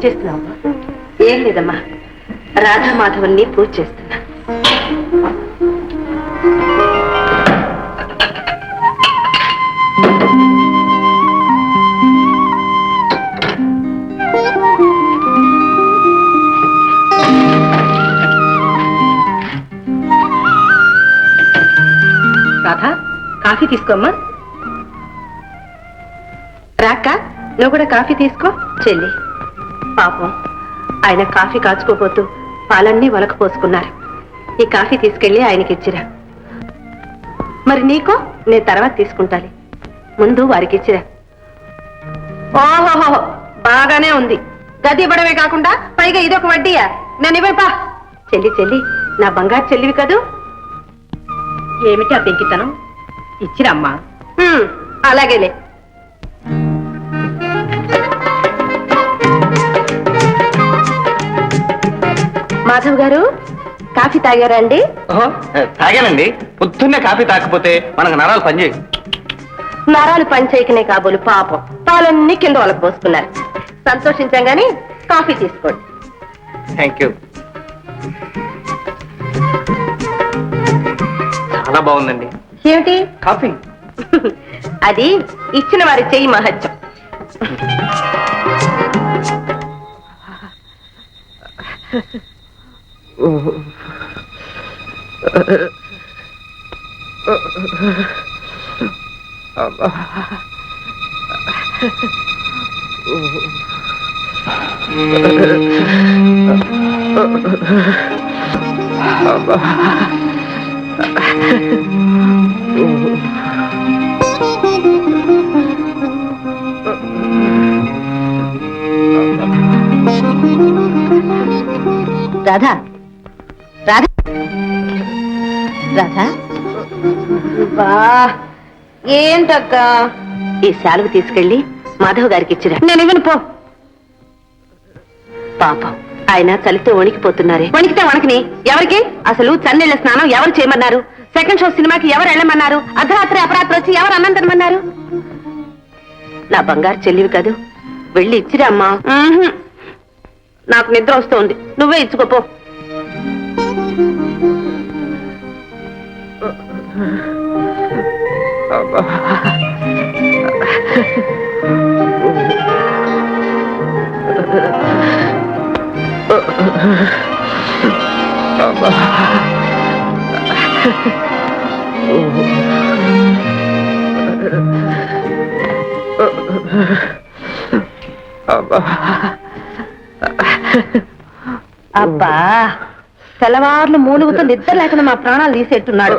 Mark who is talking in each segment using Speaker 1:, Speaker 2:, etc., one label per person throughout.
Speaker 1: చేస్తున్నావు? ఏం లేదమ్మా, రాధామాధవుల్ని పూజ చేస్తున్నా. రాధా, కాఫీ తీసుకోమ్మా. రాక్క, నువ్వు కూడా కాఫీ తీసుకో. చెల్లి పాపం, ఆయన కాఫీ కాచుకోపోతూ పాలన్నీ వలకు పోసుకున్నారు. ఈ కాఫీ తీసుకెళ్లి ఆయనకి ఇచ్చిరా. మరి నీకో నేను తర్వాత తీసుకుంటాలి, ముందు వారికి ఇచ్చిరా. ఓహోహో, బాగానే ఉంది. గది ఇవ్వడమే కాకుండా పైగా ఇదొక వడ్డీయా? నేను ఇవ్వపా. చెల్లి చెల్లి, నా బంగారు చెల్లివి కదూ. ఏమిటి ఆ పెంకితనం? ఇచ్చిరమ్మా. అలాగేలే. మాధవ్ గారు, కాఫీ తాగారా అండి?
Speaker 2: తాగానండి. పొద్దున్నే కాఫీ తాకపోతే మనకు నరాలు పనిచేయి.
Speaker 1: నరాలు పనిచేయకనే కాబోలు పాపం, పాలన్నీ కింద వాళ్ళకు పోసుకున్నారు. సంతోషించాం గాని కాఫీ తీసుకోండి.
Speaker 2: Thank you. చాలా బాగుందండి.
Speaker 1: ఏమిటి
Speaker 2: కాఫీ?
Speaker 1: అది ఇచ్చిన వారి చెయ్యి మహత్యం. రాధా, రాధా, రాధా, ఏంటక్క? ఈ శాలువ తీసుకెళ్ళి మాధవ్ గారికి ఇచ్చిరా. నేను ఇవ్వను, పో. పాపం, ఆయన చలితో వణికిపోతున్నారే. వణికితే వణికిని. ఎవరికి అసలు చన్నీళ్ల స్నానం ఎవరు చేయమన్నారు? సెకండ్ షో సినిమాకి ఎవరు వెళ్ళమన్నారు? అర్ధరాత్రి అపరాత్రి వచ్చి ఎవరు అన్నం తినమన్నారు? నా బంగారు చెల్లివి కదూ, వెళ్ళి ఇచ్చిరా అమ్మా. నాకు నిద్ర వస్తోంది, నువ్వే ఇచ్చుకోపో. అబ్బా, తెల్లవార్లు మూలుగుతో నిద్ర లేకుండా మా ప్రాణాలు తీసేట్టున్నాడు.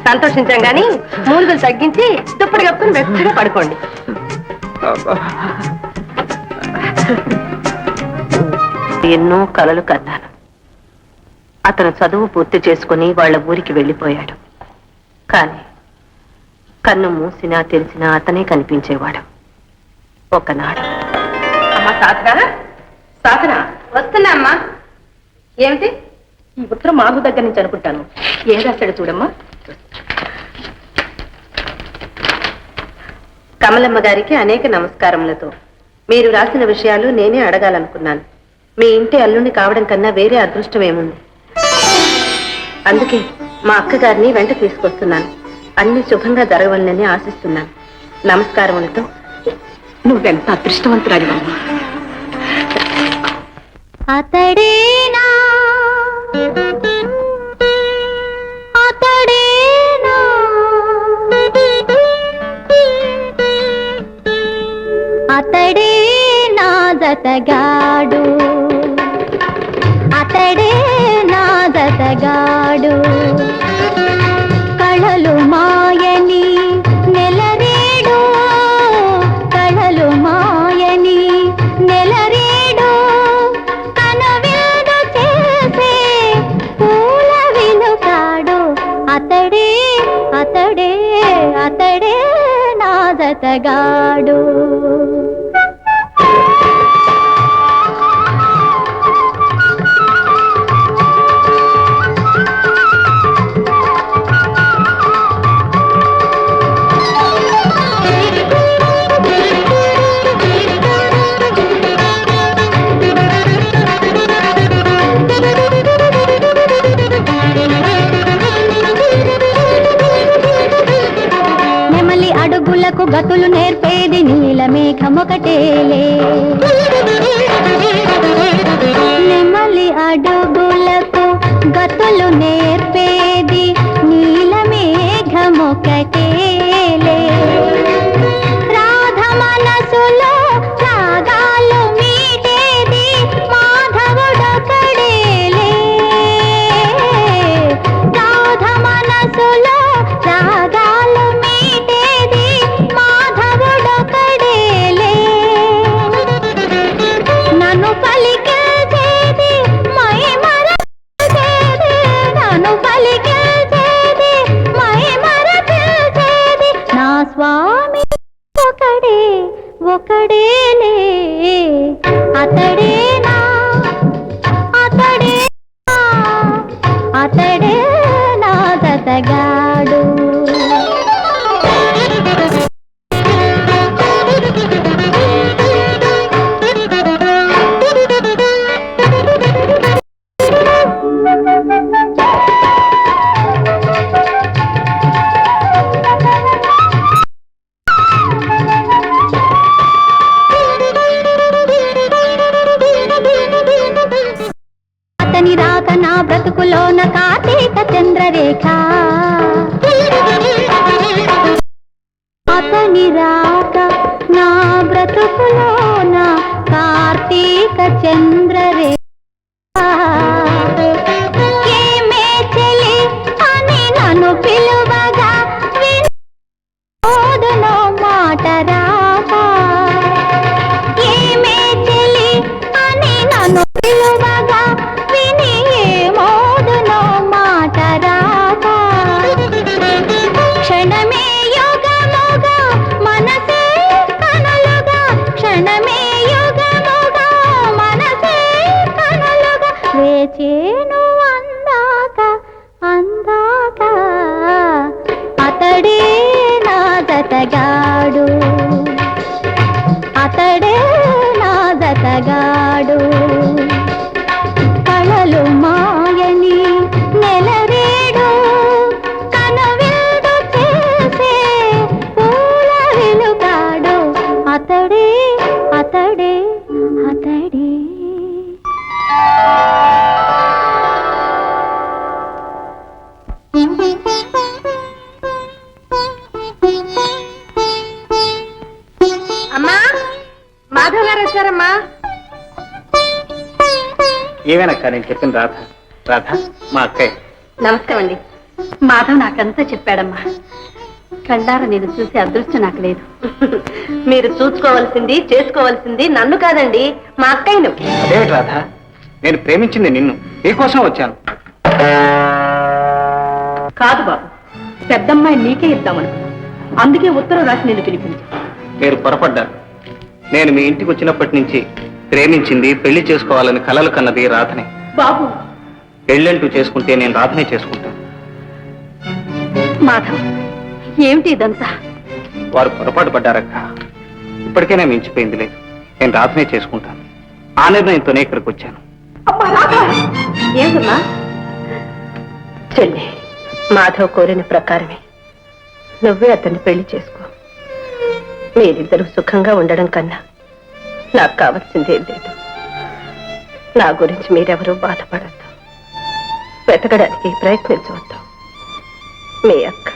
Speaker 1: సంతోషించాం గాని మూలుగులు తగ్గించి దుప్పటి కప్పుకుని వెచ్చగా పడుకోండి. ఎన్నో కలలు కన్నాను. అతను చదువు పూర్తి చేసుకుని వాళ్ళ ఊరికి వెళ్ళిపోయాడు. కానీ కన్ను మూసినా తెలిసినా అతనే కనిపించేవాడు. ఒకనాడు, అమ్మా సాధన, సాధన వస్తున్నా అమ్మా. ఏమిటి? ఈ ఉత్తరం మాధు దగ్గర నుంచి అనుకుంటాను. ఏం రాశాడు చూడమ్మా. కమలమ్మ గారికి అనేక నమస్కారములతో మీరు రాసిన విషయాలు నేనే అడగాలనుకున్నాను. మీ ఇంటి అల్లుని కావడం కన్నా వేరే అదృష్టం ఏముంది? అందుకే మా అక్కగారిని వెంట తీసుకొస్తున్నాను. అన్ని శుభంగా జరగవాలని ఆశిస్తున్నాను. నమస్కారములతో. నువ్వెంత అదృష్టవంతురాలివమ్మా.
Speaker 3: అతడేనా అతడేనా అతడే నా జతగాడు, అతడే నా జతగాడు. కళలు మాయని నెలరేడు, కళలు మాయని నెలరేడు. కనువిందు చేసే పూల వినుకాడు. అతడే అతడే అతడే నా జతగాడు. అడుగులకు గతులు నేర్పేది నీలమేఘమొకటేలే నెమలి అడుగులకు గతులు నేర్పేది నీలమేఘమొకటేలే రాధ మనసులో రాగాలు మీటేది మాధవుడొకడేలే రాధ మనసులో రాగాలు మీటేది మాధవుడొకడేలే నన్ను పలికేది మై మరచేది నన్ను పలికేది మై మరచేది నా స్వామి ఒకడే ఒకడేలే అతడేనా అతడేనా అతడే నా జతగాడు అతని రాక నా బ్రతుకులోన కార్తీక చంద్రరేఖ అతని రాక నా బ్రతుకులోన కార్తీక చంద్రరేఖ ఏమే చెలి అని నన్ను పిలువగా వినోదునో మాట రాక ఏమే చెలి అని నన్ను పిలువగా విని ఏమోదునో మాట రాక క్షణమే యుగముగా మనసే కనులుగా క్షణమే యుగముగా మనసే కనులుగా వేచేను అందాక అందాక అతడే నా జతగాడు అతడే నా జతగాడు కళలు మాయని నెలరేడు కనువిందు చేసే పూల వెలుగాడు అతడే అతడే అతడే
Speaker 1: అమ్మా మాధవ్ గారు వచ్చారమ్మా.
Speaker 2: ఏమేనక్క నేను చెప్పిన రాధ రాధ మా అక్కయ్య.
Speaker 1: నమస్కారం అండి. మాధవ్ నాకంతా చెప్పాడమ్మా. కళ్ళారా నేను చూసే అదృష్టం నాకు లేదు. మీరు చూసుకోవాల్సింది చేసుకోవాల్సింది నన్ను కాదండి, మా అక్కయ్యను.
Speaker 2: అదేమిటి రాధ, నేను ప్రేమించింది నిన్ను, నీకోసం వచ్చాను.
Speaker 1: కాదు బాబు, పెద్దమ్మాయి నీకే ఇద్దామనుకున్నా, అందుకే ఉత్తరం రాసి నేను పిలిపించా.
Speaker 2: మీరు పొరపడ్డారు. నేను మీ ఇంటికి వచ్చినప్పటి నుంచి ప్రేమించింది, పెళ్లి చేసుకోవాలని కలలు కన్నది రాధనే.
Speaker 1: బాబు,
Speaker 2: పెళ్ళంటూ చేసుకుంటే నేను రాధనే చేసుకుంటాను.
Speaker 1: మాధవ్, ఏమిటి ఇదంతా?
Speaker 2: వారు పొరపాటు పడ్డారక్క. ఇప్పటికైనా మించిపోయింది లేదు. నేను రాధనే చేసుకుంటాను. ఆ నిర్ణయంతోనే ఇక్కడికి వచ్చాను.
Speaker 1: ఏమన్నా చెల్లి, మాధవ్ కోరిన ప్రకారమే నువ్వే అతన్ని పెళ్లి చేసుకో. మీరిద్దరూ సుఖంగా ఉండడం కన్నా నాకు కావాల్సిందేం లేదు. నా గురించి మీరెవరూ బాధపడద్దు, వెతకడానికి ప్రయత్నించవద్దు. మీ అక్క.